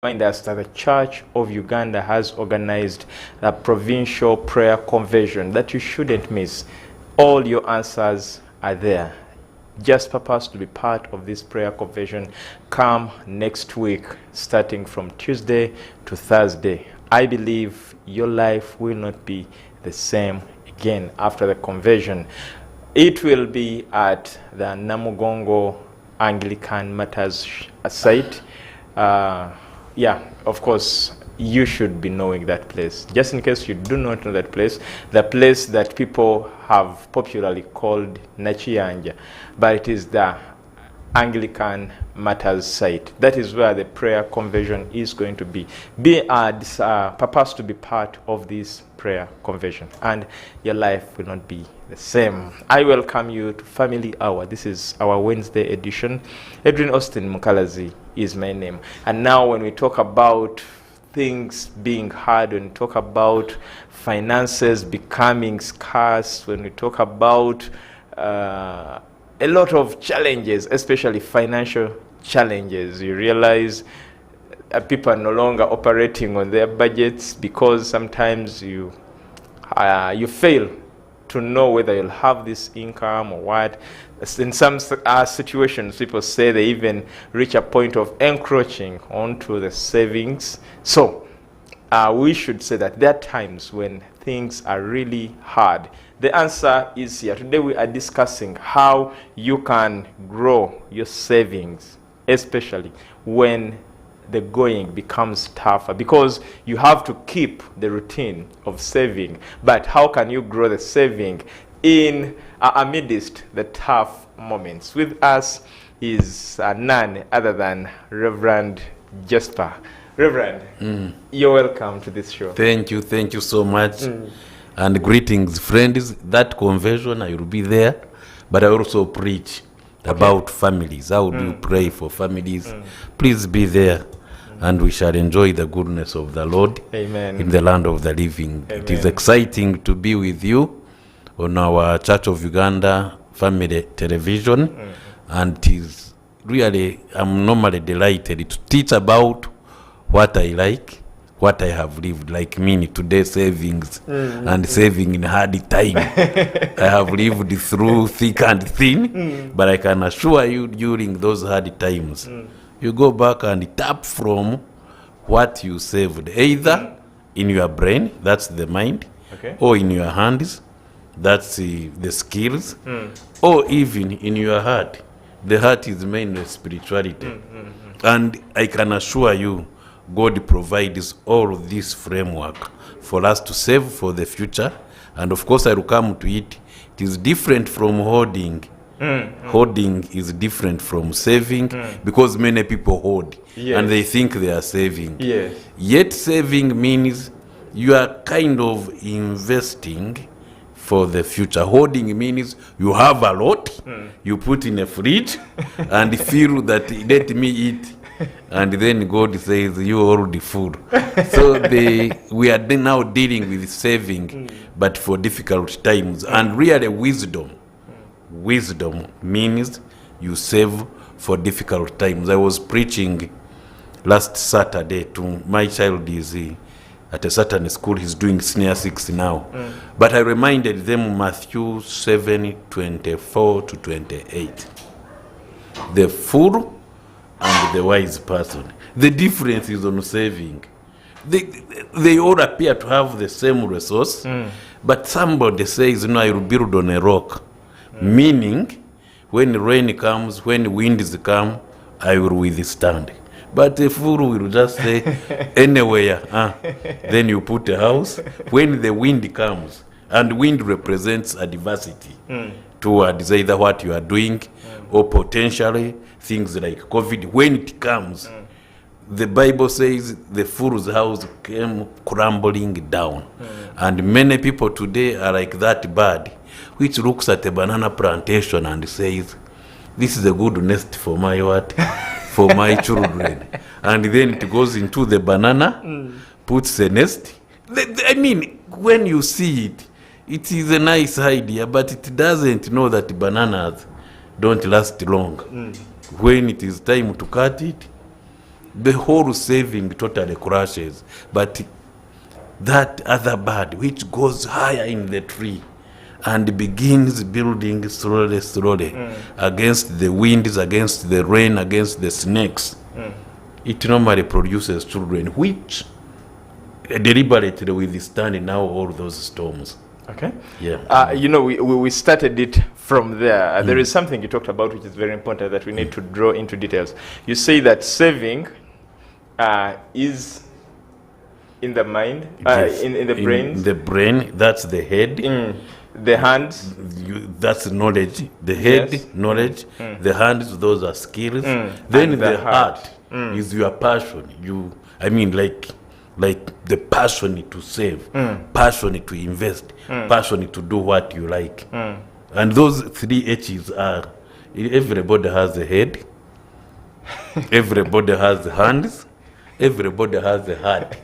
remind us that the Church of Uganda has organized a provincial prayer conversion that you shouldn't miss. All your answers are there. Just purpose to be part of this prayer conversion. Come next week, starting from Tuesday to Thursday. I believe your life will not be the same again after the conversion. It will be at the Namugongo Anglican Matters site. Yeah, of course, you should be knowing that place. Just in case you do not know that place, the place that people have popularly called Nachiyanja, but it is the Anglican Matters site. That is where the prayer conversion is going to be. Purpose to be part of this prayer conversion, and your life will not be the same. I welcome you to Family Hour. This is our Wednesday edition. Edrine Osteen Mukalazi is my name. And now when we talk about things being hard, when we talk about finances becoming scarce, when we talk about a lot of challenges, especially financial challenges, you realize people are no longer operating on their budgets because sometimes you fail to know whether you'll have this income or what. In some situations, people say they even reach a point of encroaching onto the savings. So we should say that there are times when things are really hard. The answer is here. Today we are discussing how you can grow your savings, especially when the going becomes tougher, because you have to keep the routine of saving. But how can you grow the saving in amidst the tough moments? With us is none other than Rev Jasper. Reverend, you're welcome to this show. Thank you so much. And greetings, friends. That conversion, I will be there, but I also preach about families. How do you pray for families? Please be there. And we shall enjoy the goodness of the Lord. Amen. In the land of the living. Amen. It is exciting to be with you on our Church of Uganda Family Television. And it is really, I'm normally delighted to teach about what I like, what I have lived, like me today, savings and saving in hard time. I have lived through thick and thin, but I can assure you during those hard times, you go back and tap from what you saved, either in your brain, that's the mind, or in your hands, that's the skills, or even in your heart. The heart is mainly spirituality. And I can assure you, God provides all of this framework for us to save for the future. And of course, I will come to it. It is different from hoarding. Hoarding is different from saving because many people hoard and they think they are saving. Yet saving means you are kind of investing for the future. Hoarding means you have a lot, you put in a fridge and feel that let me eat. And then God says, you are already full. So we are now dealing with saving, but for difficult times. And really wisdom means you save for difficult times. I was preaching last Saturday to my child is at a certain school. He's doing senior 6 now. But I reminded them Matthew 7:24 to 28. The fool and the wise person. The difference is on saving. They all appear to have the same resource, but somebody says, no, I will build on a rock. Meaning, when rain comes, when winds come, I will withstand. But a fool will just say, anywhere, then you put a house. When the wind comes, and wind represents adversity towards either what you are doing or potentially things like COVID. When it comes, the Bible says the fool's house came crumbling down. And many people today are like that bird which looks at a banana plantation and says, this is a good nest for my what? For my children. And then it goes into the banana, puts a nest. I mean, when you see it, it is a nice idea, but it doesn't know that bananas don't last long. When it is time to cut it, the whole saving totally crashes. But that other bird which goes higher in the tree and begins building slowly against the winds, against the rain, against the snakes, it normally produces children which deliberately withstand now all those storms. Okay. Yeah. We started it from there. There is something you talked about which is very important that we need to draw into details. You say that saving is in the mind, in the brain. In the brain, that's the head. The hands. That's knowledge. The head, yes. Knowledge. The hands, those are skills. Then the heart is your passion. Like the passion to save, passion to invest, passion to do what you like. And those 3 H's are, everybody has a head, everybody has hands, everybody has a heart.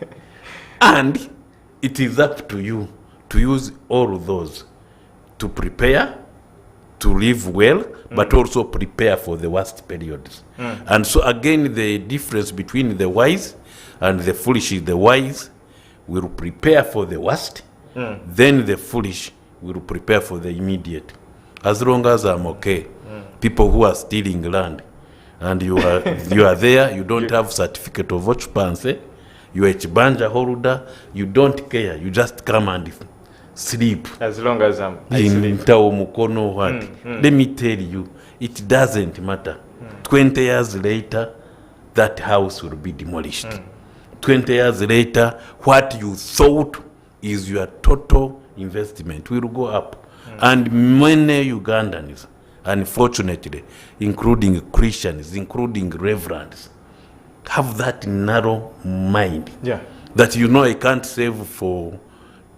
And it is up to you to use all of those to prepare, to live well, but also prepare for the worst periods. And so again, the difference between the wise and the foolish is the wise will prepare for the worst, then the foolish will prepare for the immediate. As long as I'm okay, people who are stealing land, and you are there, you don't have certificate of occupancy, you are a chibanja holder, you don't care, you just come and sleep. As long as I sleep. Let me tell you, it doesn't matter. 20 years later, that house will be demolished. 20 years later, what you thought is your total investment will go up. And many Ugandans, unfortunately, including Christians, including reverends, have that narrow mind. Yeah. That I can't save for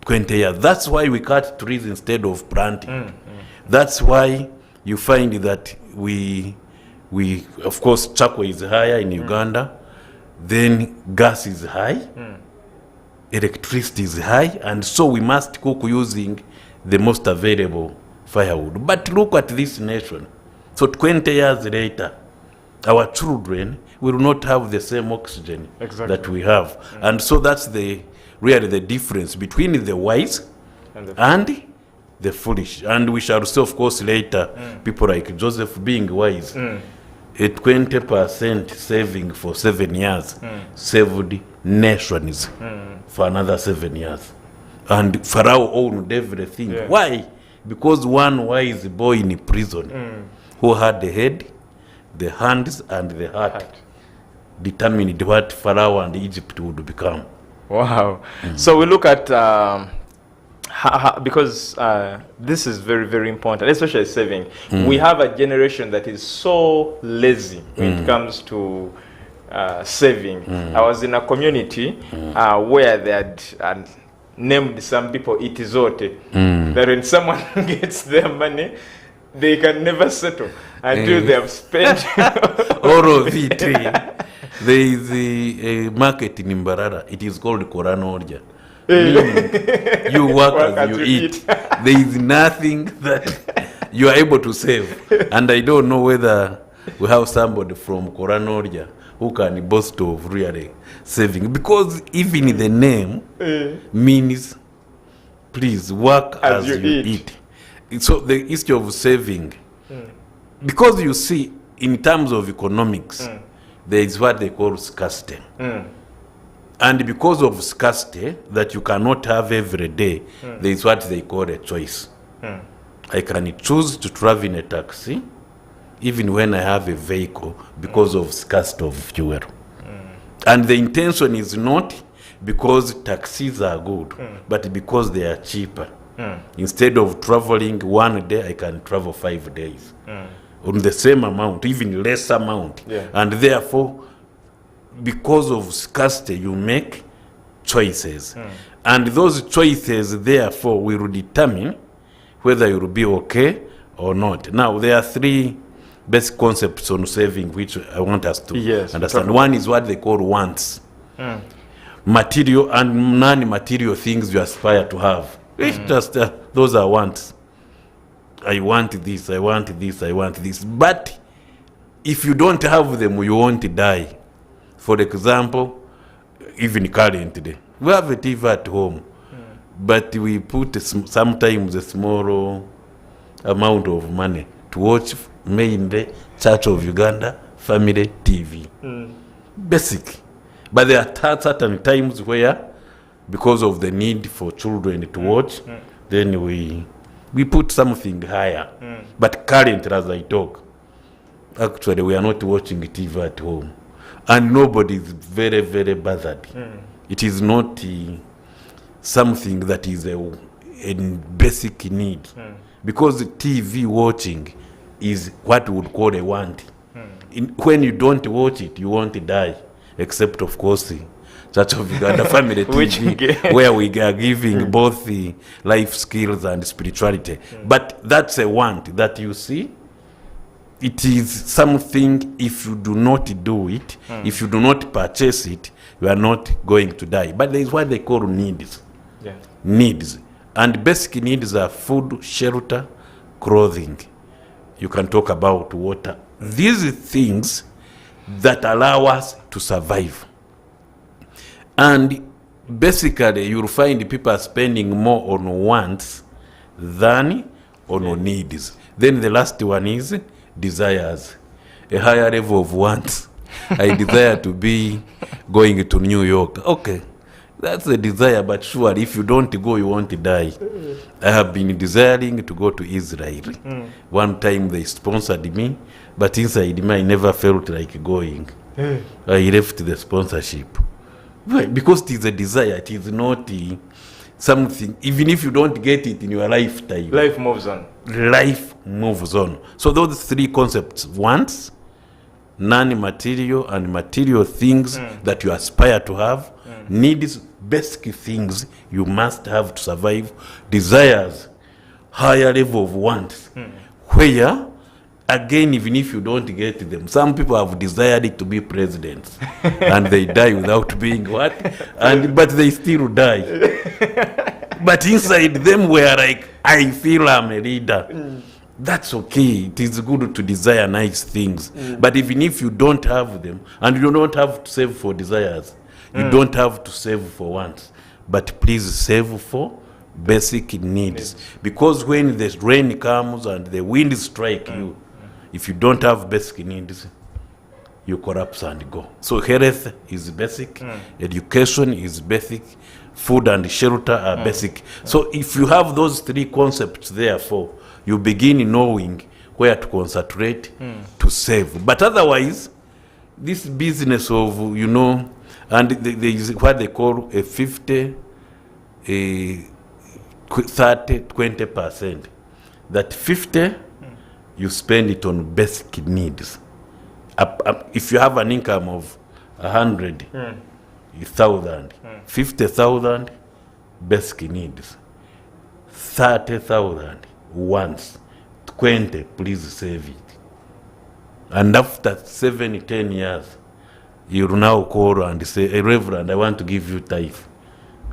20 years. That's why we cut trees instead of planting. That's why you find that we of course, charcoal is higher in Uganda. Then gas is high, electricity is high, and so we must cook using the most available firewood. But look at this nation. So 20 years later, our children will not have the same oxygen that we have. And so that's really the difference between the wise and the foolish. And we shall see, of course, later, people like Joseph being wise. A 20% saving for 7 years saved nations for another 7 years. And Pharaoh owned everything. Yeah. Why? Because one wise boy in prison who had the head, the hands, and the heart determined what Pharaoh and Egypt would become. Wow. So we look at because this is very, very important, especially saving. We have a generation that is so lazy when it comes to saving. I was in a community where they had named some people itizote, that when someone gets their money, they can never settle until they have spent all of it. There is a market in Mbarara. It is called Koranorja. You work as you eat. There is nothing that you are able to save. And I don't know whether we have somebody from Koranorja who can boast of really saving. Because even the name means, please work as you eat. So the issue of saving, because you see, in terms of economics, there is what they call scarcity. And because of scarcity that you cannot have every day, there is what they call a choice. I can choose to travel in a taxi even when I have a vehicle because of scarcity of fuel. And the intention is not because taxis are good, but because they are cheaper. Instead of traveling 1 day, I can travel 5 days. On the same amount, even less amount. And therefore, because of scarcity, you make choices. And those choices, therefore, will determine whether you will be okay or not. Now, there are 3 basic concepts on saving which I want us to understand. One is what they call wants. Material and non-material things you aspire to have. Just those are wants. I want this, I want this, I want this. But if you don't have them, you won't die. For example, even currently, we have a TV at home, but we put sometimes a small amount of money to watch mainly Church of Uganda Family TV. Basic. But there are certain times where, because of the need for children to watch, then we put something higher. But currently, as I talk, actually we are not watching TV at home. And nobody is very, very bothered. It is not something that is a basic need. Because TV watching is what we would call a want. When you don't watch it, you won't die. Except, of course, Church of Uganda Family TV, where we are giving both the life skills and spirituality. But that's a want that you see. It is something, if you do not do it, if you do not purchase it, you are not going to die. But there is what they call needs. Needs. And basic needs are food, shelter, clothing. You can talk about water. These are things that allow us to survive. And basically, you'll find people spending more on wants than on needs. Then the last one is desires. A higher level of wants. I desire to be going to New York. Okay, that's a desire, but surely if you don't go, you won't die. I have been desiring to go to Israel. One time they sponsored me, but inside me I never felt like going. I left the sponsorship. Right, because it is a desire, it is not something, even if you don't get it in your lifetime. Life moves on. Life moves on. So those three concepts: wants, non-material and material things that you aspire to have, needs, basic things you must have to survive, desires, higher level of wants, where, again, even if you don't get them, some people have desired to be presidents and they die without being what? But they still die. But inside them we're like, I feel I'm a leader. That's okay. It is good to desire nice things. But even if you don't have them, and you don't have to save for desires, you don't have to save for wants, but please save for basic needs. Because when the rain comes and the wind strikes you, if you don't have basic needs, you collapse and go. So health is basic, education is basic, food and shelter are basic. So if you have those three concepts, therefore, you begin knowing where to concentrate, to save. But otherwise, this business of, and there is what they call a 50, 30, 20%. That 50, you spend it on basic needs. If you have an income of 100,000, 50,000 basic needs, 30,000 wants, 20, please save it. And after 7-10 years, you'll now call and say, hey, Reverend, I want to give you tithe.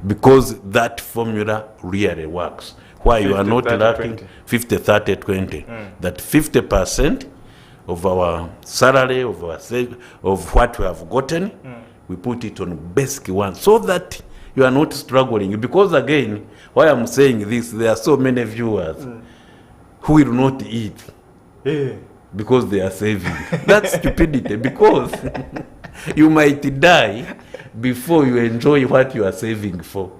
Because that formula really works. Why 50, you are not 30, lacking 20. 50, 30, 20. That 50% of our salary, of what we have gotten, we put it on basic ones so that you are not struggling. Because again, why I'm saying this, there are so many viewers who will not eat because they are saving. That's stupidity, because you might die before you enjoy what you are saving for.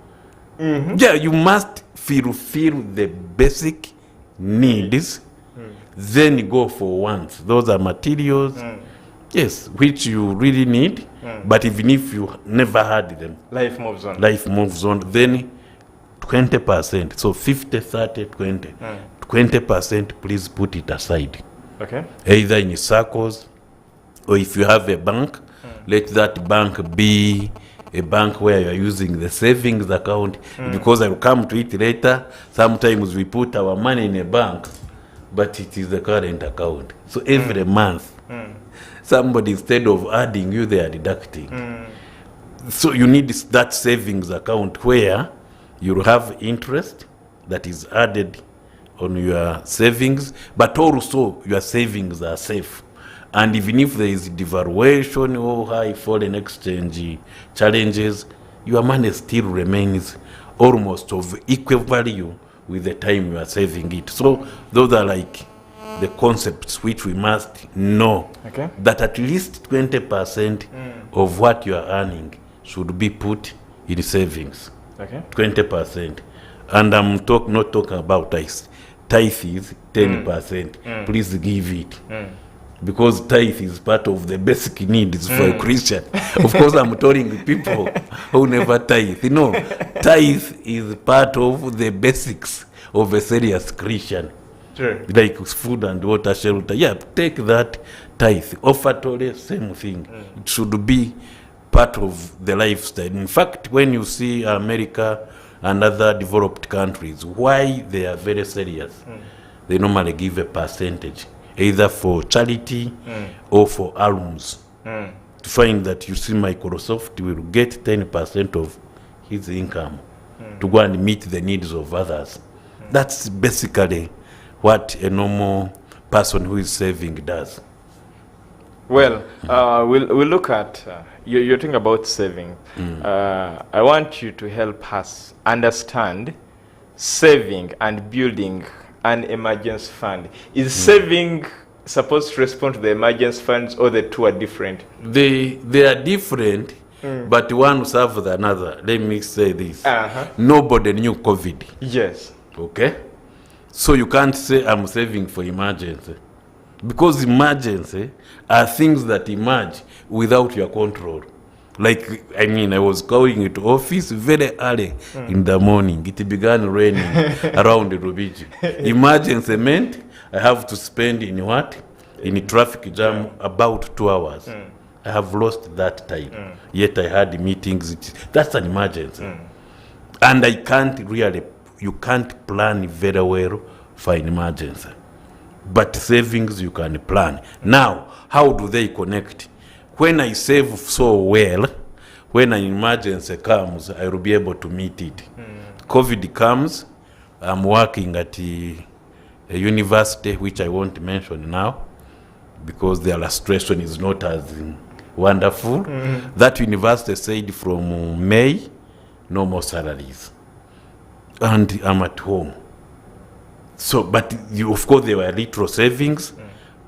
Yeah, you must fulfill the basic needs, then go for wants. Those are materials, yes, which you really need, but even if you never had them, life moves on. Life moves on. Then 20%, so 50, 30, 20. 20%, please put it aside. Okay. Either in circles, or if you have a bank, let that bank be a bank where you are using the savings account, because I will come to it later. Sometimes we put our money in a bank, but it is the current account. So every month, somebody, instead of adding you, they are deducting. So you need that savings account where you have interest that is added on your savings, but also your savings are safe. And even if there is devaluation or high foreign exchange challenges, your money still remains almost of equal value with the time you are saving it. So those are like the concepts which we must know, that at least 20% of what you are earning should be put in savings. 20%. And I'm not talking about tithe. Tithe is 10%. Please give it. Because tithe is part of the basic needs for a Christian. Of course, I'm telling people who never tithe. No, tithe is part of the basics of a serious Christian. Sure. Like food and water, shelter. Yeah, take that tithe. Offertory, same thing. It should be part of the lifestyle. In fact, when you see America and other developed countries, why they are very serious, they normally give a percentage, either for charity or for alms. To find that, you see, Microsoft will get 10% of his income to go and meet the needs of others. That's basically what a normal person who is saving does. Well, we'll look at, you're talking about saving. I want you to help us understand saving and building an emergency fund. Is saving supposed to respond to the emergency funds, or the two are different? They are different, but one serves the another. Let me say this. Nobody knew COVID. Yes. Okay? So you can't say I'm saving for emergency. Because emergency are things that emerge without your control. Like, I was going to office very early in the morning. It began raining around Rubiji. Emergency meant I have to spend in what? In a traffic jam about 2 hours. I have lost that time. Yet I had meetings. That's an emergency. And you can't plan very well for an emergency. But savings you can plan. Now, how do they connect? When I save so well, when an emergency comes, I will be able to meet it. COVID comes, I'm working at a university, which I won't mention now, because the illustration is not as wonderful. That university said from May, no more salaries. And I'm at home. So, but of course there were little savings,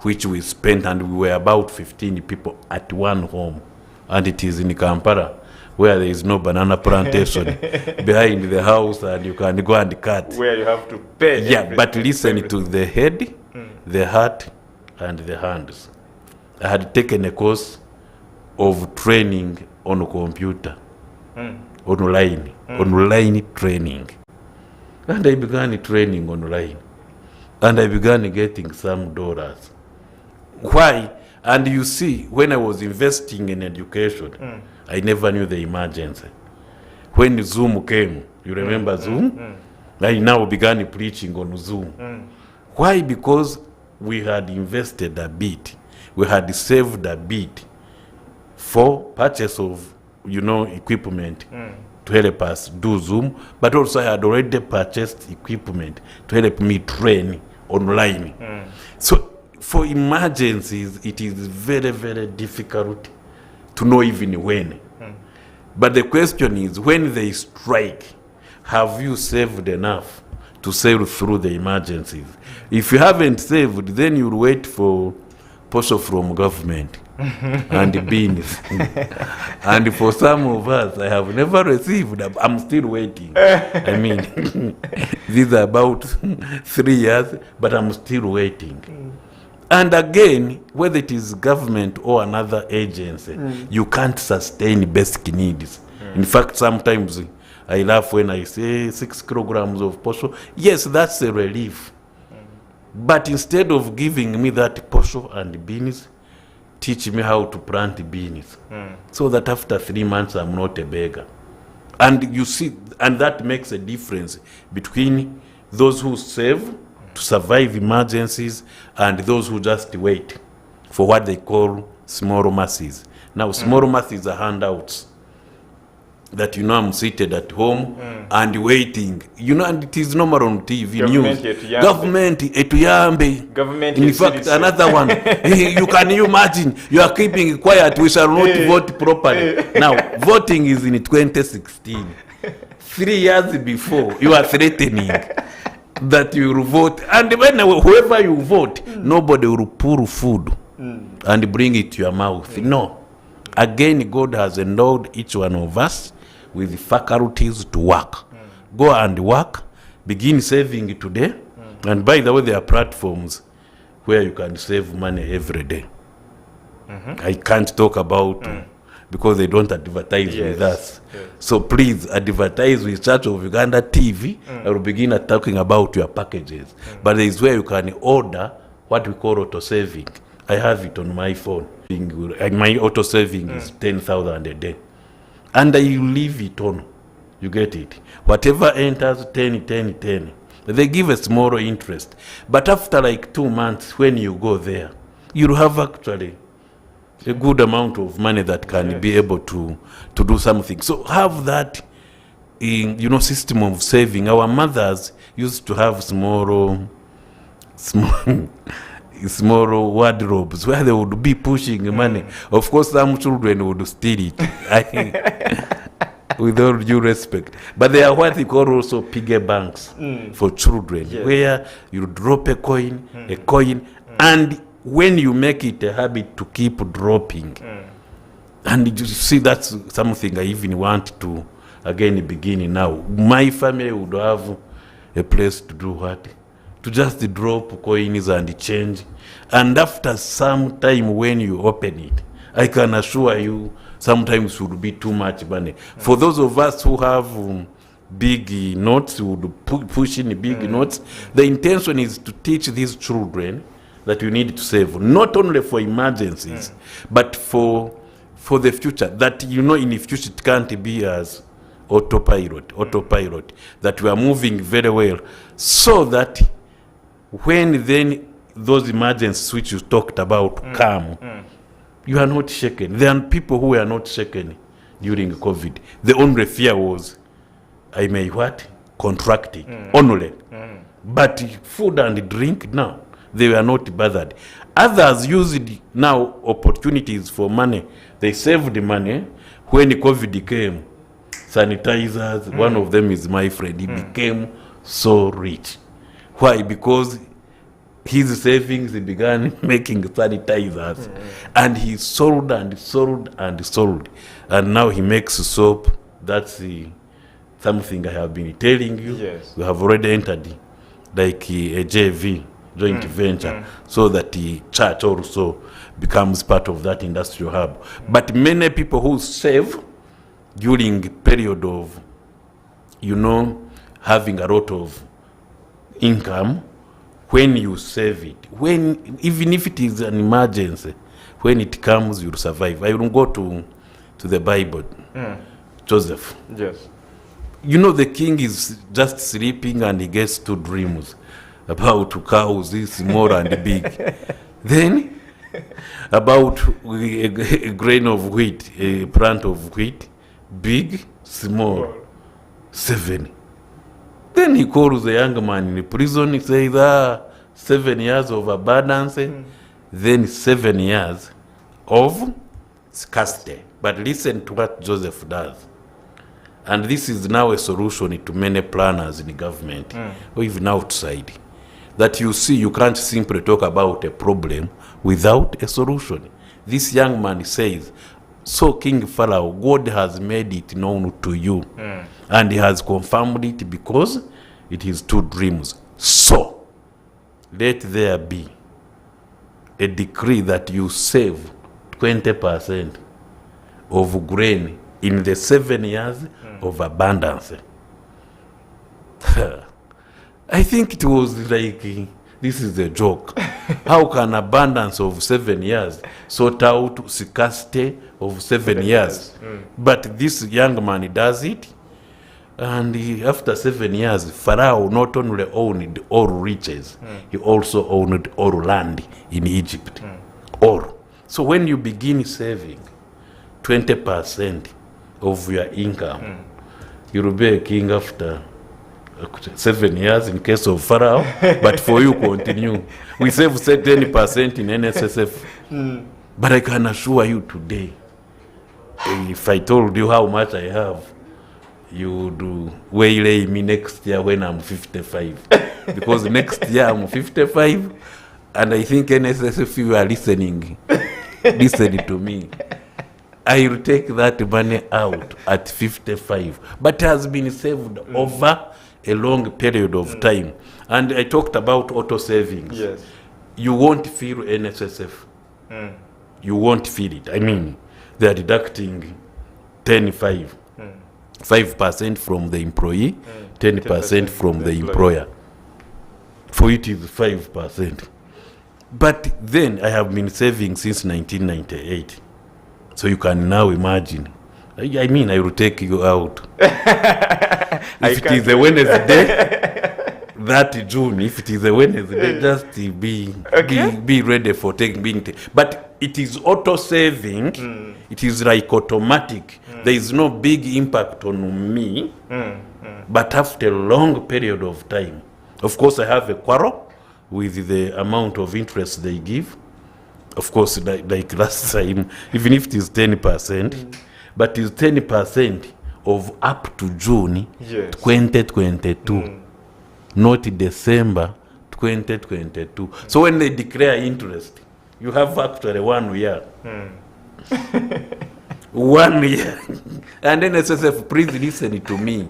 which we spent, and we were about 15 people at one home. And it is in Kampala, where there is no banana plantation behind the house, and you can go and cut. Where you have to pay. Yeah, but listen to the head, the heart, and the hands. I had taken a course of training on a computer, online training. And I began training online. And I began getting some dollars. Why? And you see, when I was investing in education, I never knew the emergency. When Zoom came, you remember Zoom? I now began preaching on Zoom. Why? Because we had invested a bit. We had saved a bit for purchase of, equipment to help us do Zoom, but also I had already purchased equipment to help me train online. So for emergencies, it is very, very difficult to know even when. But the question is, when they strike, have you saved enough to sail through the emergencies? If you haven't saved, then you'll wait for postal from government and beans. And for some of us, I have never received. I'm still waiting. These are about 3 years, but I'm still waiting. And again, whether it is government or another agency, you can't sustain basic needs. In fact, sometimes I laugh when I say 6 kilograms of posho. Yes, that's a relief. But instead of giving me that posho and beans, teach me how to plant beans, so that after 3 months I'm not a beggar. And you see, and that makes a difference between those who save to survive emergencies and those who just wait for what they call small masses. Now, small masses are handouts. that, I'm seated at home and waiting. And it is normal on TV news. Government etuyambe. Government. In fact, another one. Can you imagine? You are keeping quiet. We shall not vote properly. Now, voting is in 2016. 3 years before, you are threatening that you will vote. And when whoever you vote, nobody will pour food and bring it to your mouth. No. Again, God has endowed each one of us with faculties to work. Go and work, begin saving today. And by the way, there are platforms where you can save money every day. I can't talk about because they don't advertise with us. So please advertise with Church of Uganda TV. I will begin talking about your packages. But there is where you can order what we call auto saving. I have it on my phone. My auto saving is 10,000 a day. And I leave it on. You get it? Whatever enters 10. They give a small interest. But after like 2 months, when you go there, you'll have actually a good amount of money that can be able to do something. So have that in, system of saving. Our mothers used to have small wardrobes where they would be pushing money. Of course, some children would steal it. With all due respect. But they are what they call also piggy banks for children, where you drop a coin, and when you make it a habit to keep dropping, and you see that's something I even want to again begin now. My family would have a place to do what? To just drop coins and change. And after some time when you open it, I can assure you, sometimes it would be too much money. For those of us who have big notes, who would push in big notes, the intention is to teach these children that you need to save, not only for emergencies, but for the future. That, in the future it can't be as autopilot, that we are moving very well, so that when then those emergencies which you talked about come, you are not shaken. There are people who are not shaken during COVID. The only fear was, I may contract it, only. But food and drink, no, they were not bothered. Others used now opportunities for money. They saved the money when COVID came. Sanitizers, one of them is my friend. He became so rich. Why? Because his savings, he began making sanitizers, and he sold. And now he makes soap. That's something I have been telling you. Yes. We have already entered like a JV, joint venture, so that the church also becomes part of that industrial hub. But many people who save during period of, having a lot of income, when you save it, even if it is an emergency, when it comes, you'll survive. I will go to the Bible. Joseph. Yes. The king is just sleeping and he gets 2 dreams about cows, small and big. Then about a grain of wheat, a plant of wheat, big, small, 7. Then he calls the young man in the prison. He says, 7 years of abundance, then 7 years of scarcity. But listen to what Joseph does. And this is now a solution to many planners in the government, or even outside. That you see, you can't simply talk about a problem without a solution. This young man says, so King Pharaoh, God has made it known to you, and he has confirmed it because it is 2 dreams. So, let there be a decree that you save 20% of grain in the 7 years of abundance. I think it was like, this is a joke. How can abundance of 7 years sort out scarcity of 7 years? But this young man does it, and after 7 years, Pharaoh not only owned all riches, he also owned all land in Egypt. All. So when you begin saving 20% of your income. You'll be a king after 7 years in case of Pharaoh, but for you continue. We save 10% in NSSF, but I can assure you today, if I told you how much I have, you would waylay me next year when I'm 55. Because next year I'm 55, and I think NSSF, you are listening, listen to me. I will take that money out at 55, but it has been saved over a long period of time. And I talked about auto savings. Yes. You won't feel NSSF. You won't feel it. I mean, they are deducting 5% from the employee, 10% from the employer. For it is 5%. But then I have been saving since 1998. So you can now imagine. I mean, I will take you out. If it is a Wednesday, that June, if it is a Wednesday, just be ready for being. But it is auto saving. It is like automatic. There is no big impact on me. But after a long period of time, of course, I have a quarrel with the amount of interest they give. Of course, like last time, even if it is 10%, but it's 10% of up to June 2022, not December 2022. So when they declare interest, you have actually 1 year. 1 year. And then SSF, please listen to me.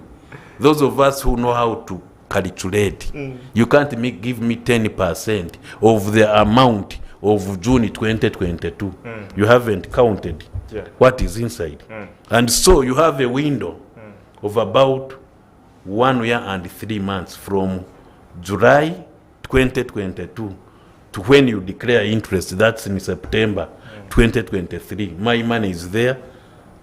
Those of us who know how to calculate, you can't give me 10% of the amount of June 2022. You haven't counted what is inside. And so you have a window of about 1 year and 3 months from July 2022 to when you declare interest. That's in September 2023. My money is there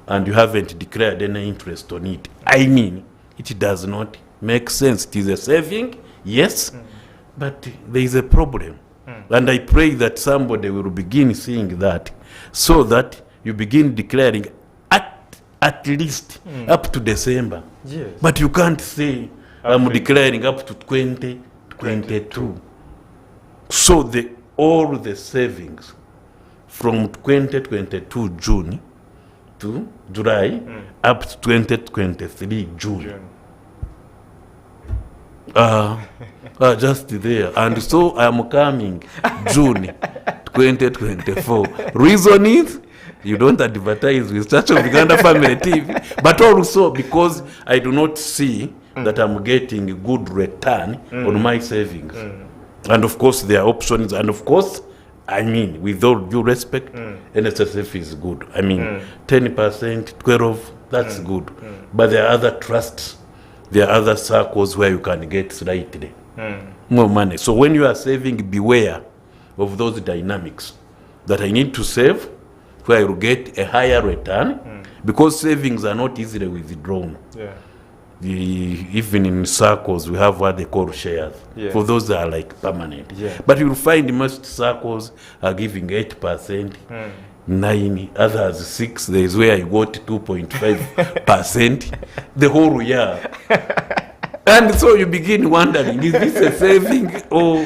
and you haven't declared any interest on it. I mean, it does not make sense. It is a saving, yes, but there is a problem. And I pray that somebody will begin seeing that, so that you begin declaring at least up to December. Yes. But you can't say, I'm declaring up to 2022. So all the savings from 2022 June to July up to 2023 June. Just there. And so I am coming June 2024. Reason is you don't advertise with Church of Uganda Family TV, but also because I do not see that I'm getting a good return on my savings. And of course there are options, and of course, I mean, with all due respect, NSSF is good. I mean, 10%, 12%, that's good. But there are other trusts, there are other circles where you can get slightly more money. So when you are saving, beware of those dynamics. That I need to save where I will get a higher return, because savings are not easily withdrawn. Yeah. Even in circles, we have what they call shares. Yeah. For those that are like permanent. Yeah. But you'll find most circles are giving 8%, 9%, others 6%. There is where I got 2.5% the whole year. And so you begin wondering, is this a saving or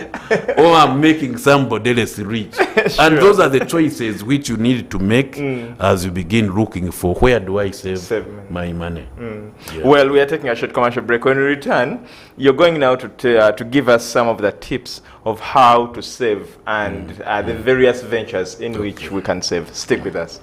I'm making somebody else rich? Sure. And those are the choices which you need to make as you begin looking for where do I save my money. Yeah. Well, we are taking a short commercial break. When we return, you're going now to give us some of the tips of how to save and the various ventures in which we can save. Stick with us.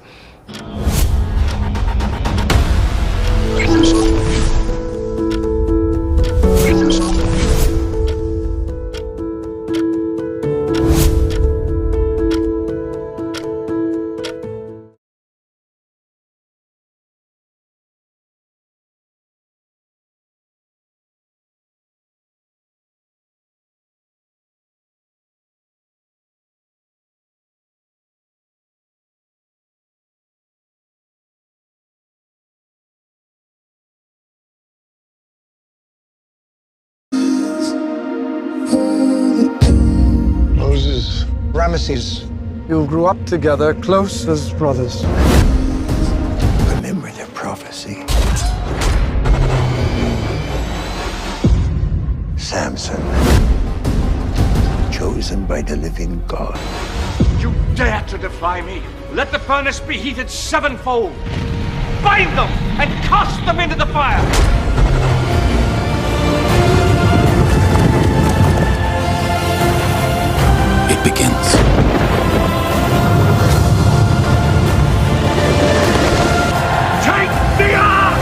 Ramesses, you grew up together, close as brothers. Remember the pro prophecy. Samson, chosen by the living God. You dare to defy me? Let the furnace be heated sevenfold. Bind them and cast them into the fire. It begins. Take the ark!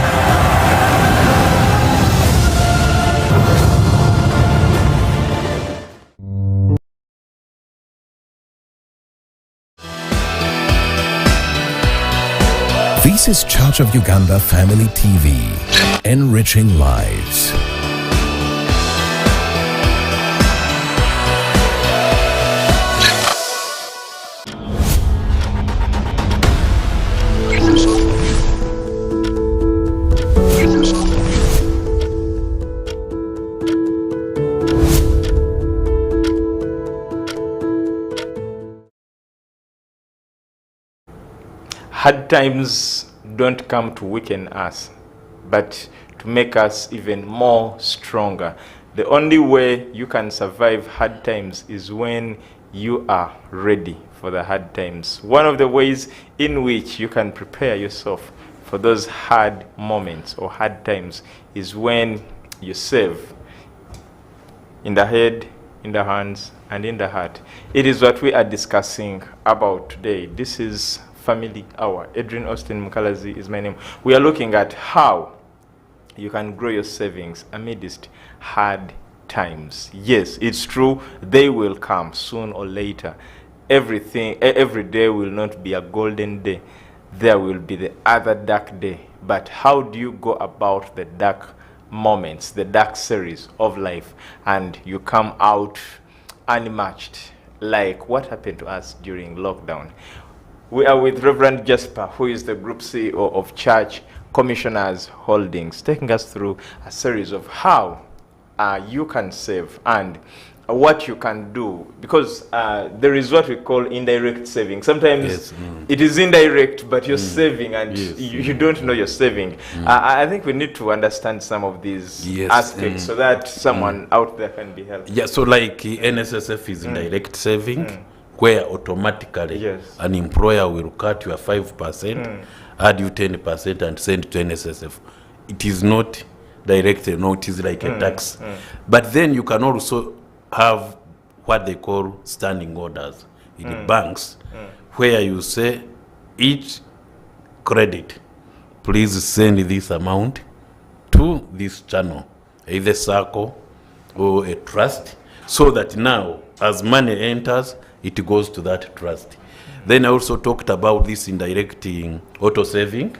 This is Church of Uganda Family TV, enriching lives. Hard times don't come to weaken us, but to make us even more stronger. The only way you can survive hard times is when you are ready for the hard times. One of the ways in which you can prepare yourself for those hard moments or hard times is when you save in the head, in the hands, and in the heart. It is what we are discussing about today. This is Family Hour. Edrine, Osteen, Mukalazi is my name. We are looking at how you can grow your savings amidst hard times. Yes, it's true, they will come soon or later. Every day will not be a golden day. There will be the other dark day. But how do you go about the dark moments, the dark series of life, and you come out unmatched, like what happened to us during lockdown? We are with Rev Jasper, who is the Group CEO of Church Commissioners Holdings, taking us through a series of how you can save and what you can do, because there is what we call indirect saving. Sometimes it is indirect, but you're saving and you don't know you're saving. I think we need to understand some of these aspects so that someone out there can be helped. Yeah, so like NSSF is indirect saving, where automatically an employer will cut your 5%, add you 10% and send to NSSF. It is not directed, no, it is like a tax. But then you can also have what they call standing orders in the banks, where you say each credit, please send this amount to this channel, either circle or a trust, so that now as money enters, it goes to that trust. Then I also talked about this indirect auto saving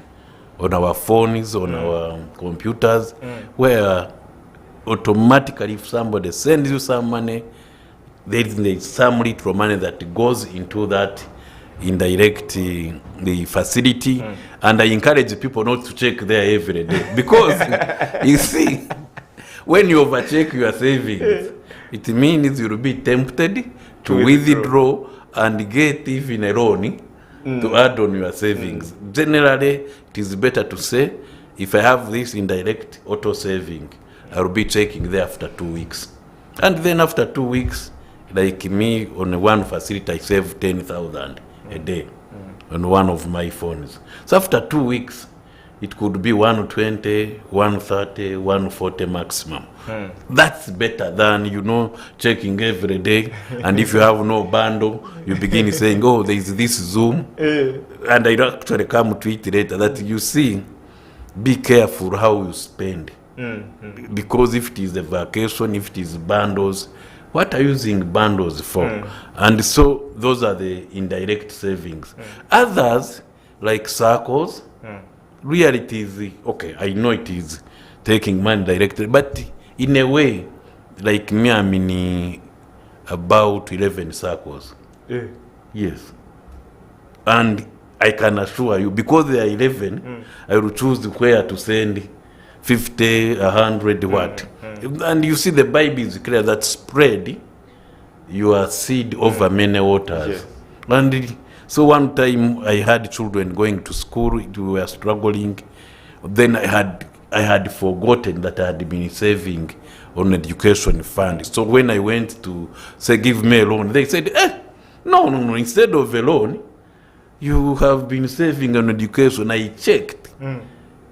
on our phones, on our computers, where automatically if somebody sends you some money, there is some little money that goes into that indirect the facility. And I encourage people not to check there every day, because you see, when you overcheck your savings, it means you'll be tempted to withdraw and get even a loan to add on your savings. Generally, it is better to say, if I have this indirect auto saving, I will be checking there after 2 weeks. And then after 2 weeks, like me, on one facility, I save 10,000 a day on one of my phones. So after 2 weeks, it could be 120, 130, 140 maximum. That's better than, checking every day. And if you have no bundle, you begin saying, oh, there is this Zoom. And I actually come to it later that you see, be careful how you spend. Because if it is a vacation, if it is bundles, what are you using bundles for? And so those are the indirect savings. Others, like circles, really it is, okay, I know it is taking money directly, but in a way, like me, I'm in about 11 circles. Yes. And I can assure you, because there are 11, I will choose where to send 50, 100, what. And you see the Bible is clear that spread your seed over many waters. And so one time I had children going to school, we were struggling. Then I had forgotten that I had been saving on education fund. So when I went to say, give me a loan, they said, no, instead of a loan, you have been saving on education. I checked.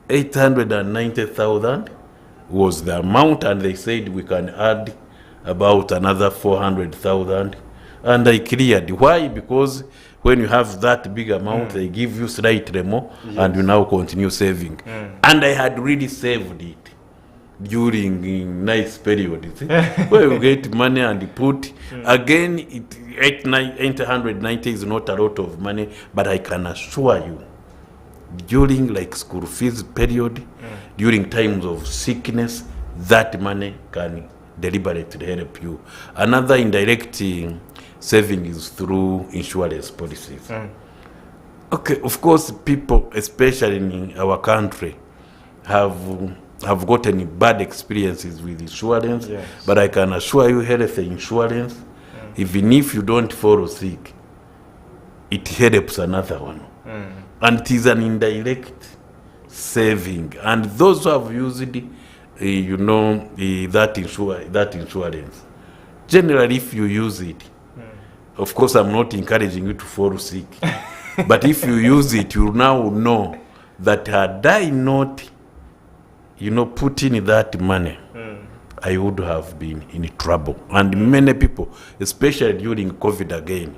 890,000 was the amount, and they said we can add about another 400,000. And I cleared. Why? Because when you have that big amount, they give you slightly more, and you now continue saving. And I had really saved it during nice period, you see, where you get money and put. Again, 890 is not a lot of money, but I can assure you, during like school fees period, during times of sickness, that money can deliberately help you. Another indirect saving is through insurance policies. Okay, of course, people, especially in our country, have gotten bad experiences with insurance, but I can assure you, health insurance, even if you don't fall sick, it helps another one. And it is an indirect saving. And those who have used, that insurance, generally, if you use it, of course, I'm not encouraging you to fall sick, but if you use it, you now know that had I not, put in that money, I would have been in trouble. And many people, especially during COVID again,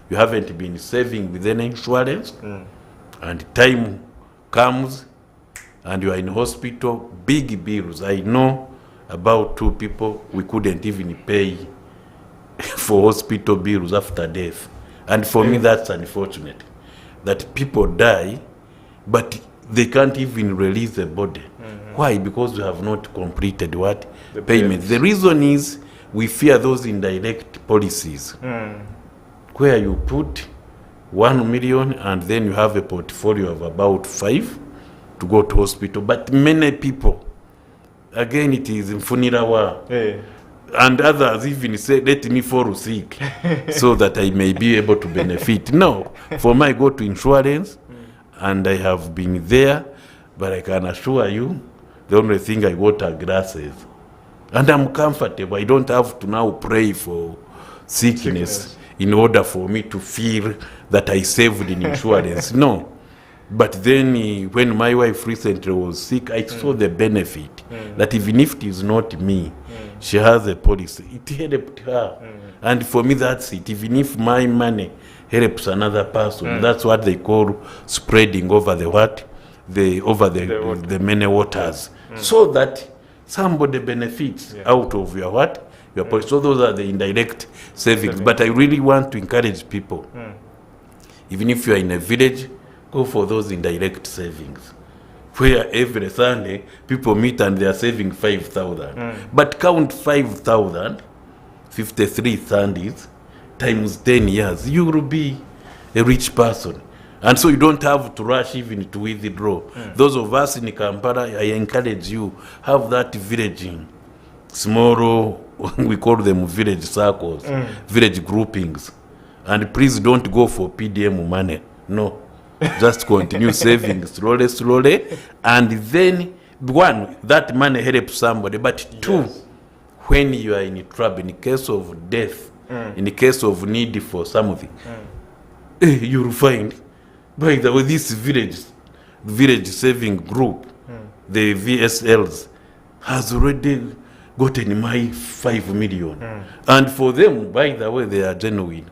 you haven't been saving with any insurance, and time comes and you are in hospital, big bills. I know about 2 people we couldn't even pay for hospital bills after death. And for me, that's unfortunate, that people die, but they can't even release the body. Why? Because we have not completed what? The payment. The reason is we fear those indirect policies, where you put 1 million and then you have a portfolio of about 5 to go to hospital. But many people, again, it is in Mpirirwe, and others even say, let me fall sick so that I may be able to benefit. No, for me, I go to insurance, and I have been there, but I can assure you, the only thing I got are glasses. And I'm comfortable. I don't have to now pray for sickness in order for me to feel that I saved in insurance. No. But then when my wife recently was sick, I saw the benefit that even if it is not me, she has a policy. It helped her. And for me, that's it. Even if my money helps another person, that's what they call spreading over the what? The many waters. So that somebody benefits out of your what? Your policy. So those are the indirect savings. But I really want to encourage people, even if you are in a village, go for those indirect savings, where every Sunday people meet and they are saving 5,000. But count 5,000, 53 Sundays, times 10 years, you will be a rich person. And so you don't have to rush even to withdraw. Those of us in Kampala, I encourage you, have that villaging, small, we call them village circles, village groupings. And please don't go for PDM money. No. Just continue saving slowly. And then, 1, that money helps somebody. But 2, when you are in trouble, in case of death, in the case of need for something, you'll find, by the way, this village saving group, the VSLs, has already gotten my 5 million. And for them, by the way, they are genuine.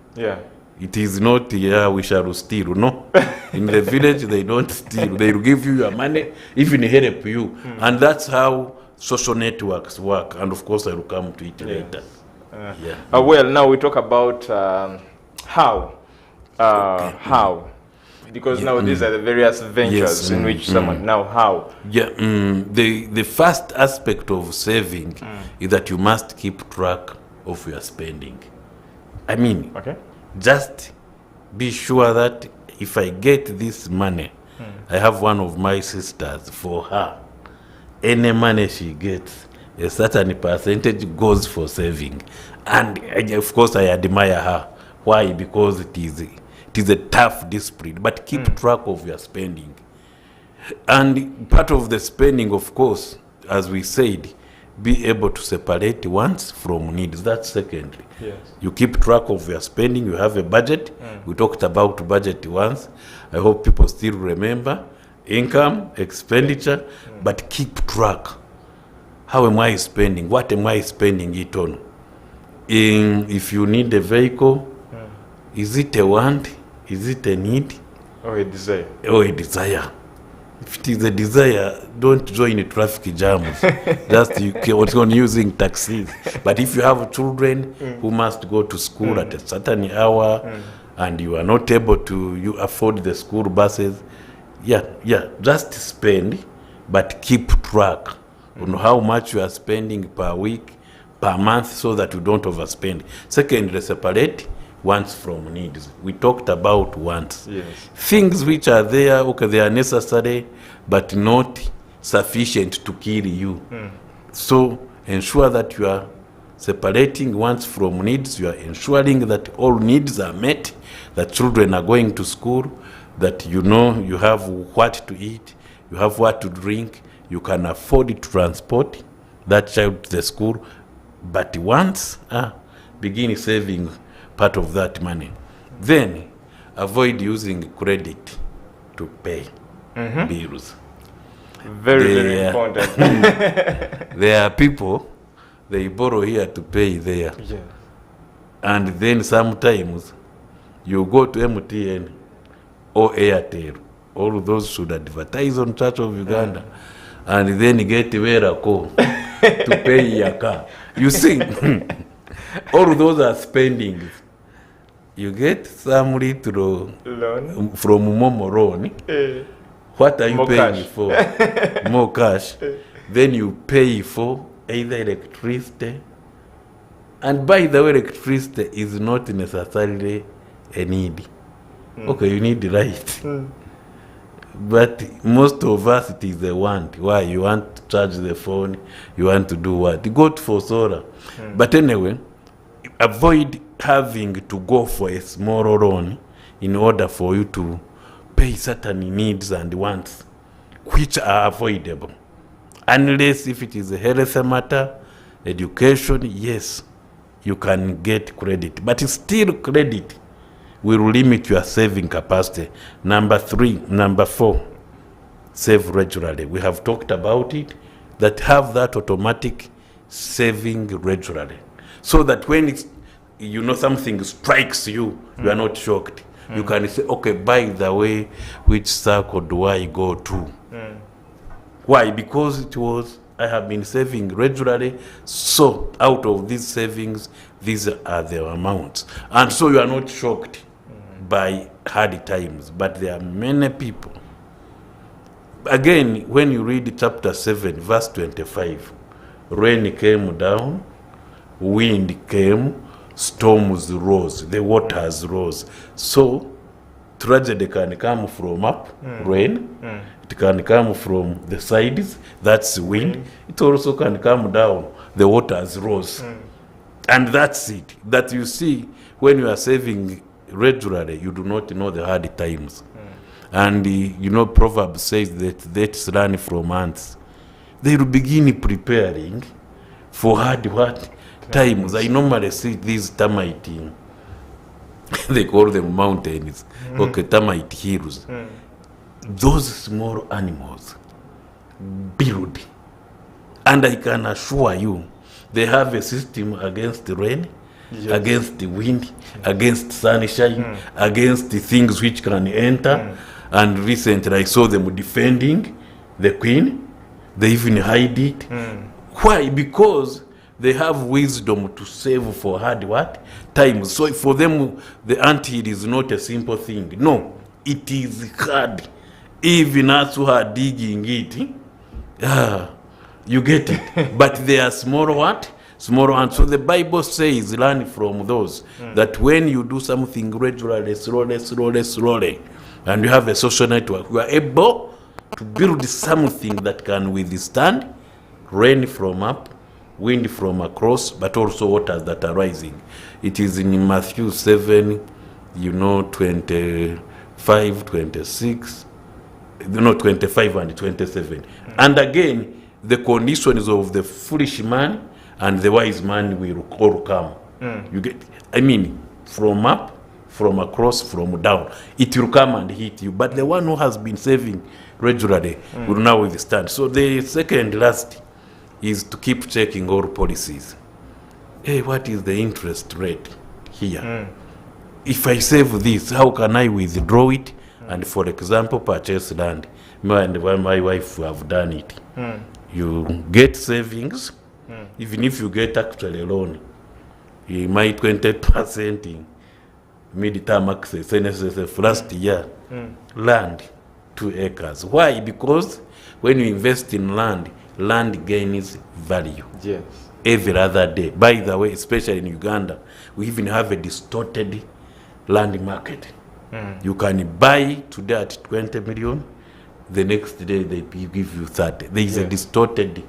It is not, we shall steal, no. In the village, they don't steal. They will give you your money, even help you. And that's how social networks work. And of course, I will come to it later. Well, now we talk about how. How. Because now these are the various ventures in which someone, now how. The first aspect of saving is that you must keep track of your spending. I mean, just be sure that if I get this money, I have one of my sisters, for her, any money she gets, a certain percentage goes for saving. And of course I admire her. Why? Because it is a tough discipline. But keep track of your spending. And part of the spending, of course, as we said, be able to separate wants from needs. That's secondary. Yes. You keep track of your spending. You have a budget. We talked about budget once. I hope people still remember income, expenditure, but keep track. How am I spending? What am I spending it on? If you need a vehicle, is it a want? Is it a need? Or a desire? Or a desire. If it is a desire, don't join the traffic jams. Just you keep on using taxis. But if you have children who must go to school at a certain hour and you are not able to afford the school buses, just spend, but keep track on how much you are spending per week, per month, so that you don't overspend. Secondly, separate wants from needs. We talked about wants. Yes. Things which are there, okay, they are necessary, but not sufficient to kill you. So ensure that you are separating wants from needs. You are ensuring that all needs are met, that children are going to school, that you have what to eat, you have what to drink, you can afford to transport that child to the school. But once, begin saving part of that money. Then avoid using credit to pay bills. Very important. There are people, they borrow here to pay there. Yeah. And then sometimes you go to MTN or Airtel. All those should advertise on Church of Uganda. And then get a call to pay your car. You see, all those are spending. You get some little Loan. from Momo loan. What are you More paying cash. for? More cash. Then you pay for either electricity. And by the way, electricity is not necessarily a need. Okay, you need light. But most of us, it is a want. Why? You want to charge the phone, you want to do what? You go for solar. But anyway, avoid having to go for a small loan in order for you to pay certain needs and wants, which are avoidable. Unless if it is a health matter, education, yes, you can get credit. But still credit will limit your saving capacity. Number 4, save regularly. We have talked about it, that have that automatic saving regularly. So that when something strikes you, you are not shocked. You can say, okay, by the way, which circle do I go to? Why? Because I have been saving regularly, so out of these savings, these are the amounts. And so you are not shocked by hard times. But there are many people. Again, when you read chapter 7, verse 25, rain came down, wind came, storms rose, the waters rose. So tragedy can come from up, rain. It can come from the sides, that's wind. It also can come down, the waters rose. And that's it. That you see, when you are saving regularly, you do not know the hard times. And Proverbs says that run from ants. They will begin preparing for hard times. I normally see these termite, they call them mountains, okay, termite hills. Those small animals build, and I can assure you, they have a system against the rain, against the wind, against sunshine, against the things which can enter. And recently I saw them defending the queen. They even hide it. Why? Because they have wisdom to save for hard times. So for them, the ant-hill is not a simple thing. No, it is hard. Even us who are digging it, you get it. But they are small Small ants. So the Bible says, learn from those, that when you do something regularly, slowly, and you have a social network, you are able to build something that can withstand rain from up, wind from across, but also waters that are rising. It is in Matthew 7, 25, 26. no, 25 and 27. And again, the conditions of the foolish man and the wise man will all come. You get, I mean, from up, from across, from down, it will come and hit you. But the one who has been saving regularly will now withstand. So the second last is to keep checking all policies. Hey, what is the interest rate here? If I save this, how can I withdraw it? And for example, purchase land. Me and my wife have done it. You get savings, even if you get actually a loan, you might 20% in mid-term access, NSSF last year, land 2 acres. Why? Because when you invest in land, land gains value. Yes. Every other day. By the way, especially in Uganda, we even have a distorted land market. You can buy today at 20 million, the next day they give you 30. There is a distorted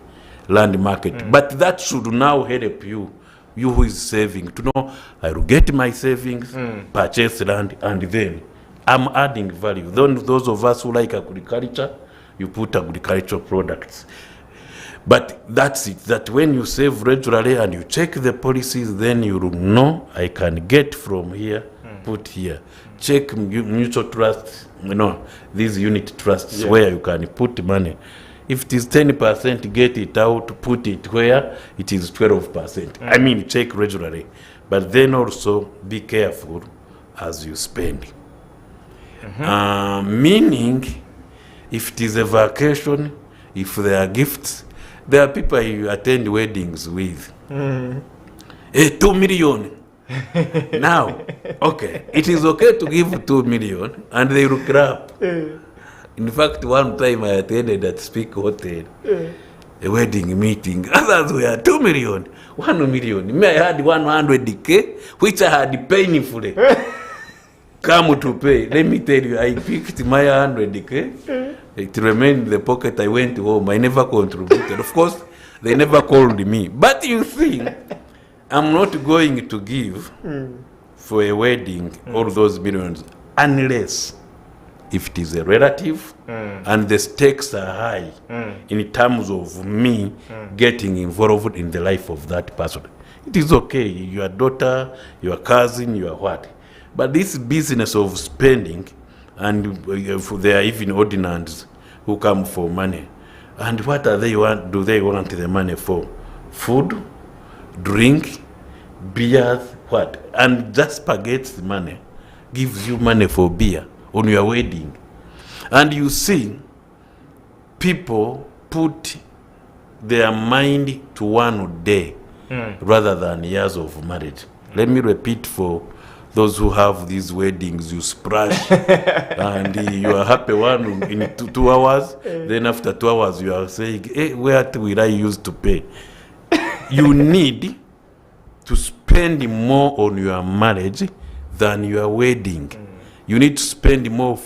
land market. But that should now help you who is saving, to know I will get my savings, purchase land, and then I'm adding value. Those of us who like agriculture, you put agricultural products. But that's it, that when you save regularly and you check the policies, then you will know I can get from here, put here. Check mutual trusts, these unit trusts where you can put money. If it is 10%, get it out, put it where it is 12%. I mean, check regularly. But then also be careful as you spend. Meaning, if it is a vacation, if there are gifts, there are people you attend weddings with. 2 million. Now, okay, it is okay to give 2 million and they will clap. In fact, one time I attended at Speak Hotel, a wedding meeting. Others were 2 million, 1 million. Me, I had 100K, which I had painfully come to pay. Let me tell you, I picked my 100K. It remained in the pocket. I went home. I never contributed. Of course, they never called me. But you see, I'm not going to give for a wedding all those millions unless if it is a relative and the stakes are high in terms of me getting involved in the life of that person. It is okay, your daughter, your cousin, your what. But this business of spending, and there are even ordinands who come for money. And what do they want the money for? Food, drink, beers, what? And Jasper gets the money, gives you money for beer on your wedding. And you see, people put their mind to one day rather than years of marriage. Let me repeat for those who have these weddings, you splash and you are happy one in 2 hours, then after 2 hours you are saying, hey, where will I use to pay? You need to spend more on your marriage than your wedding. You need to spend more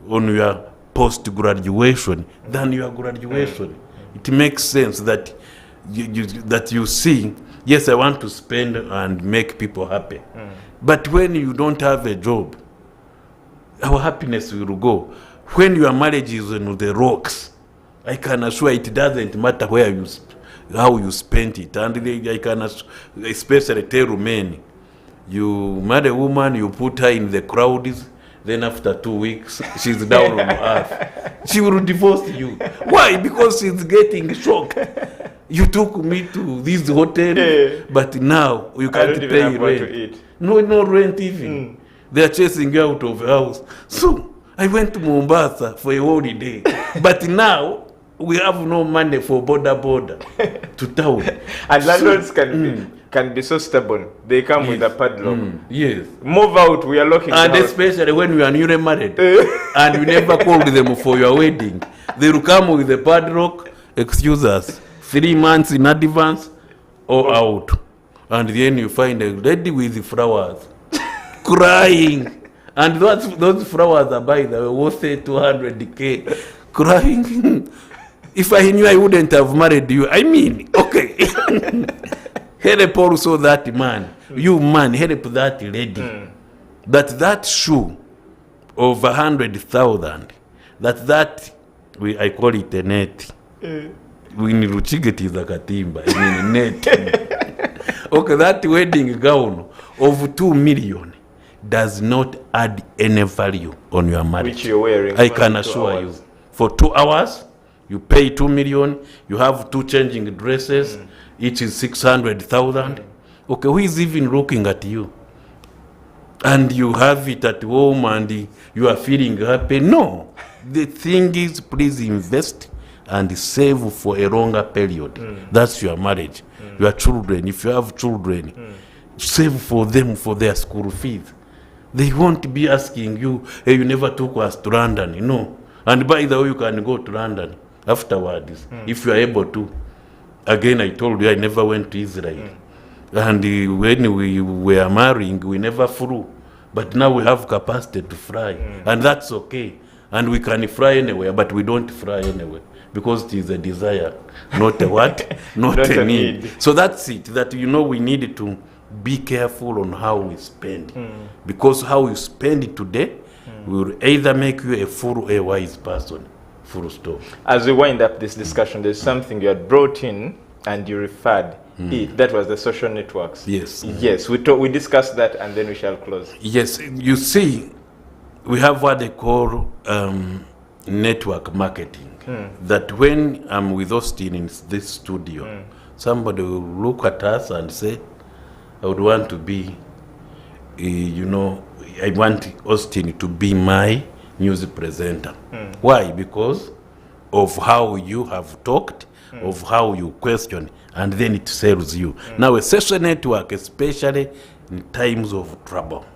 on your post-graduation than your graduation. It makes sense that you see, yes, I want to spend and make people happy. But when you don't have a job, our happiness will go. When your marriage is on the rocks, I can assure it doesn't matter how you spend it. And I can especially tell men, you marry a woman, you put her in the crowds, then after 2 weeks, she's down on earth. She will divorce you. Why? Because she's getting shocked. You took me to this hotel, but now you can't pay rent. No rent even. They are chasing you out of the house. So I went to Mombasa for a holiday, but now we have no money for border to town. And landlords can be so stubborn. They come with a padlock. Yes. Move out, we are locking the And house. especially when you are newly married and you never called them for your wedding. They will come with the padlock, excuse us, 3 months in advance or out. And then you find a lady with flowers crying. And those flowers are by the way, worth 200K. Crying. If I knew I wouldn't have married you. I mean, okay. Help also that man. You man, help that lady. That shoe of 100,000 I call it a net. In Ruchiga it is a katimba. I mean net. Okay, that wedding gown of 2 million does not add any value on your marriage. Which you're wearing. I can assure you. For 2 hours, you pay 2 million, you have 2 changing dresses, each is 600,000. Okay, who is even looking at you? And you have it at home and you are feeling happy. No. The thing is, please invest and save for a longer period. That's your marriage. Your children, if you have children, save for them for their school fees. They won't be asking you, hey, you never took us to London, you know. And by the way, you can go to London afterwards, if you are able to. Again, I told you I never went to Israel. And when we were marrying, we never flew. But now we have capacity to fly. And that's okay. And we can fly anywhere, but we don't fly anywhere. Because it is a desire, not a what? Not a need. So that's it, that we need to be careful on how we spend. Because how you spend it today will either make you a fool or a wise person. Full stop. As we wind up this discussion, there's something you had brought in and you referred it. That was the social networks. Yes. Yes, we discussed that and then we shall close. Yes, you see, we have what they call network marketing. That when I'm with Osteen in this studio, somebody will look at us and say, I would want to be, I want Osteen to be my news presenter. Why? Because of how you have talked, of how you question, and then it sells you. Now, a social network, especially in times of trouble,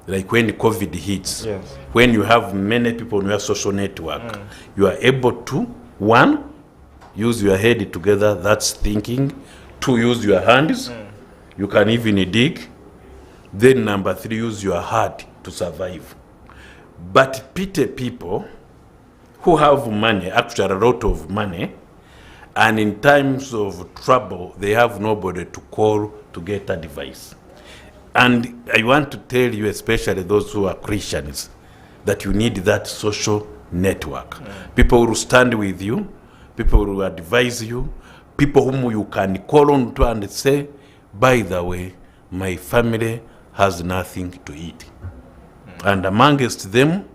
like when COVID hits, when you have many people on your social network, you are able to, 1, use your head together, that's thinking. 2, use your hands. You can even dig. Then number 3, use your heart to survive. But pity people who have money, actually a lot of money, and in times of trouble, they have nobody to call to get advice. And I want to tell you, especially those who are Christians, that you need that social network. People will stand with you, people will advise you, people whom you can call on to and say, by the way, my family has nothing to eat. And amongst them,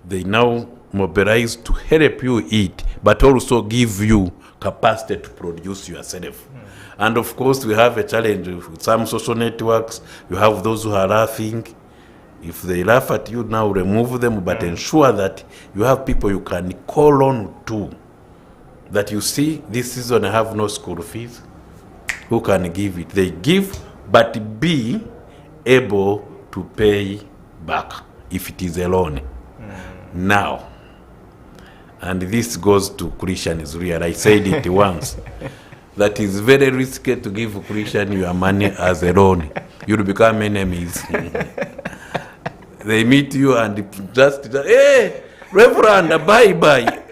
they now mobilize to help you eat, but also give you capacity to produce yourself. And of course, we have a challenge with some social networks. You have those who are laughing. If they laugh at you now, remove them, but ensure that you have people you can call on to. That you see, this season I have no school fees. Who can give it? They give, but be able to pay back if it is a loan. Now, and this goes to Christians real. I said it once. That is very risky to give Christian your money as a loan. You'll become enemies. They meet you and just, hey, Reverend, bye-bye.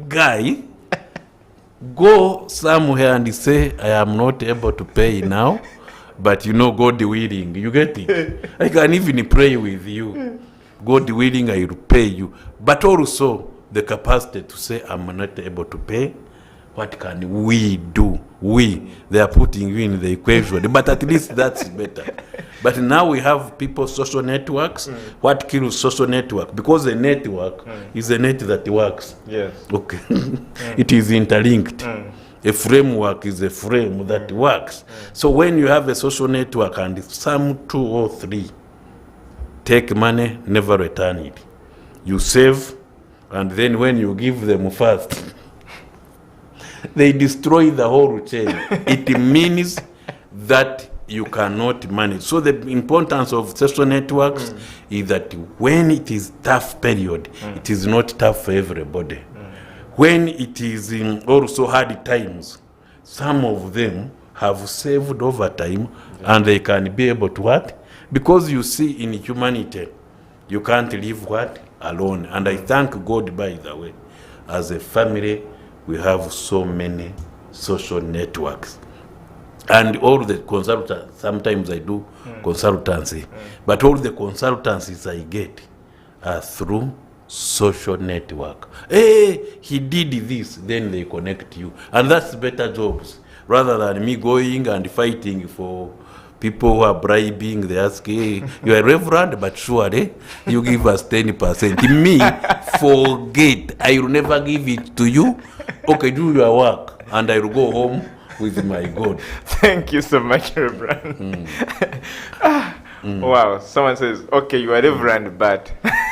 Guy, go somewhere and say, I am not able to pay now, but God willing. You get it? I can even pray with you. God willing, I will pay you. But also, the capacity to say, I'm not able to pay. What can we do? They are putting you in the equation. But at least that's better. But now we have people, social networks. What kills social network? Because a network is a net that works. Yes. Okay. It is interlinked. A framework is a frame that works. So when you have a social network and some 2 or 3 take money, never return it. You save, and then when you give them first, they destroy the whole chain. It means that you cannot manage. So the importance of social networks is that when it is tough period, it is not tough for everybody. When it is in also hard times, some of them have saved over time and they can be able to what? Because you see, in humanity, you can't live what? Alone. And I thank God, by the way, as a family, we have so many social networks. And all the consultants, sometimes I do consultancy, but all the consultancies I get are through social network. Hey, he did this, then they connect you. And that's better jobs. Rather than me going and fighting for people who are bribing. They ask, hey, you are a reverend, but surely you give us 10%. Me, forget. I will never give it to you. Okay, do your work. And I will go home with my God. Thank you so much, Reverend. Wow, someone says, okay, you are Reverend, but...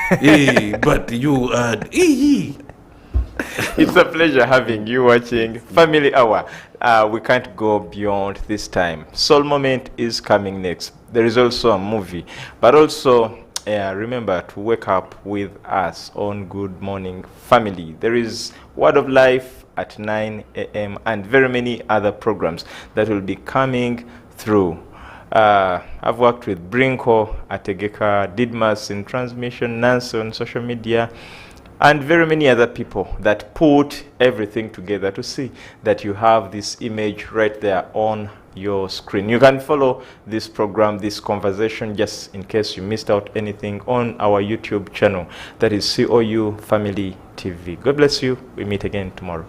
Hey, but you are... It's a pleasure having you watching Family Hour. We can't go beyond this time. Soul Moment is coming next. There is also a movie, but also remember to wake up with us on Good Morning Family. There is Word of Life at 9 a.m. and very many other programs that will be coming through. I've worked with Brinko, Ategeka, Didmas in transmission, Nancy on social media, and very many other people that put everything together to see that you have this image right there on your screen. You can follow this program, this conversation, just in case you missed out anything, on our YouTube channel. That is COU Family TV. God bless you. We meet again tomorrow.